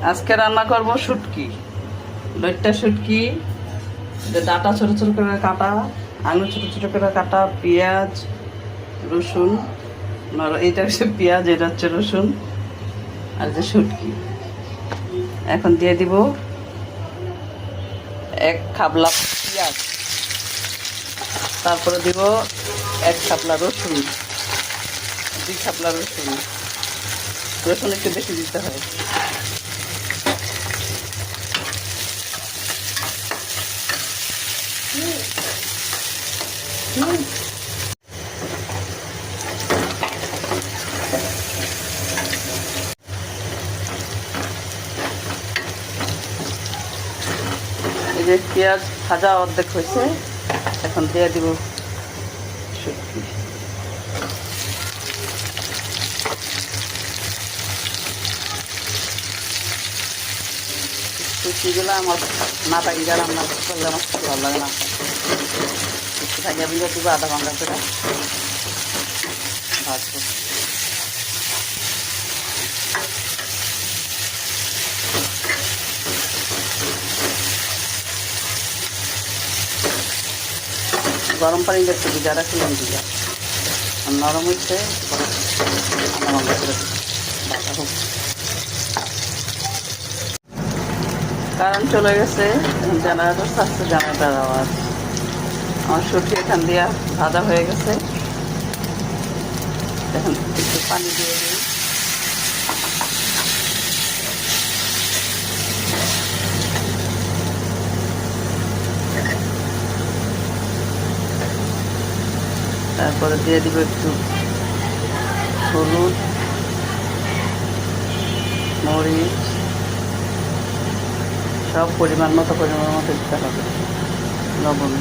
আজকে রান্না করব শুটকি, লইট্টা শুটকি। ডাটা ছোট ছোট করে কাটা, আলু ছোট ছোট করে কাটা, পেঁয়াজ, রসুন, এইটা হচ্ছে পেঁয়াজ, এটা হচ্ছে রসুন, আর যে শুটকি। এখন দিয়ে দিব 1 খাবলা পেঁয়াজ, তারপরে দিব 1 খাবলা রসুন, 2 খাবলা রসুন। রসুন একটু বেশি দিতে হয়। এই যে পেঁয়াজ ভাজা অর্ধেক হয়েছে, এখন দিয়ে দিব শুটকি। শুটকিগুলো আমার না থাকি গেলে রান্না করলে আমার খুব ভালো লাগে না। থাকি আমি দিব আধা ঘন্টা করে ভাজবো। গরম পানি একটু ভিজা রাখলাম, ভিজা আর নরম হচ্ছে আধা ঘন্টা করে ভাজা হোক। কারণ চলে গেছে, জেনারেটর থাকছে, জেনারেটার আওয়াজ। আমার শুটকি এখান দিয়া ভাজা হয়ে গেছে। এখন একটু পানি দিয়ে দিই। তারপরে দিয়ে দিব একটু হলুদ, মরিচ, সব পরিমাণ মতো দিতে হবে, লবণ।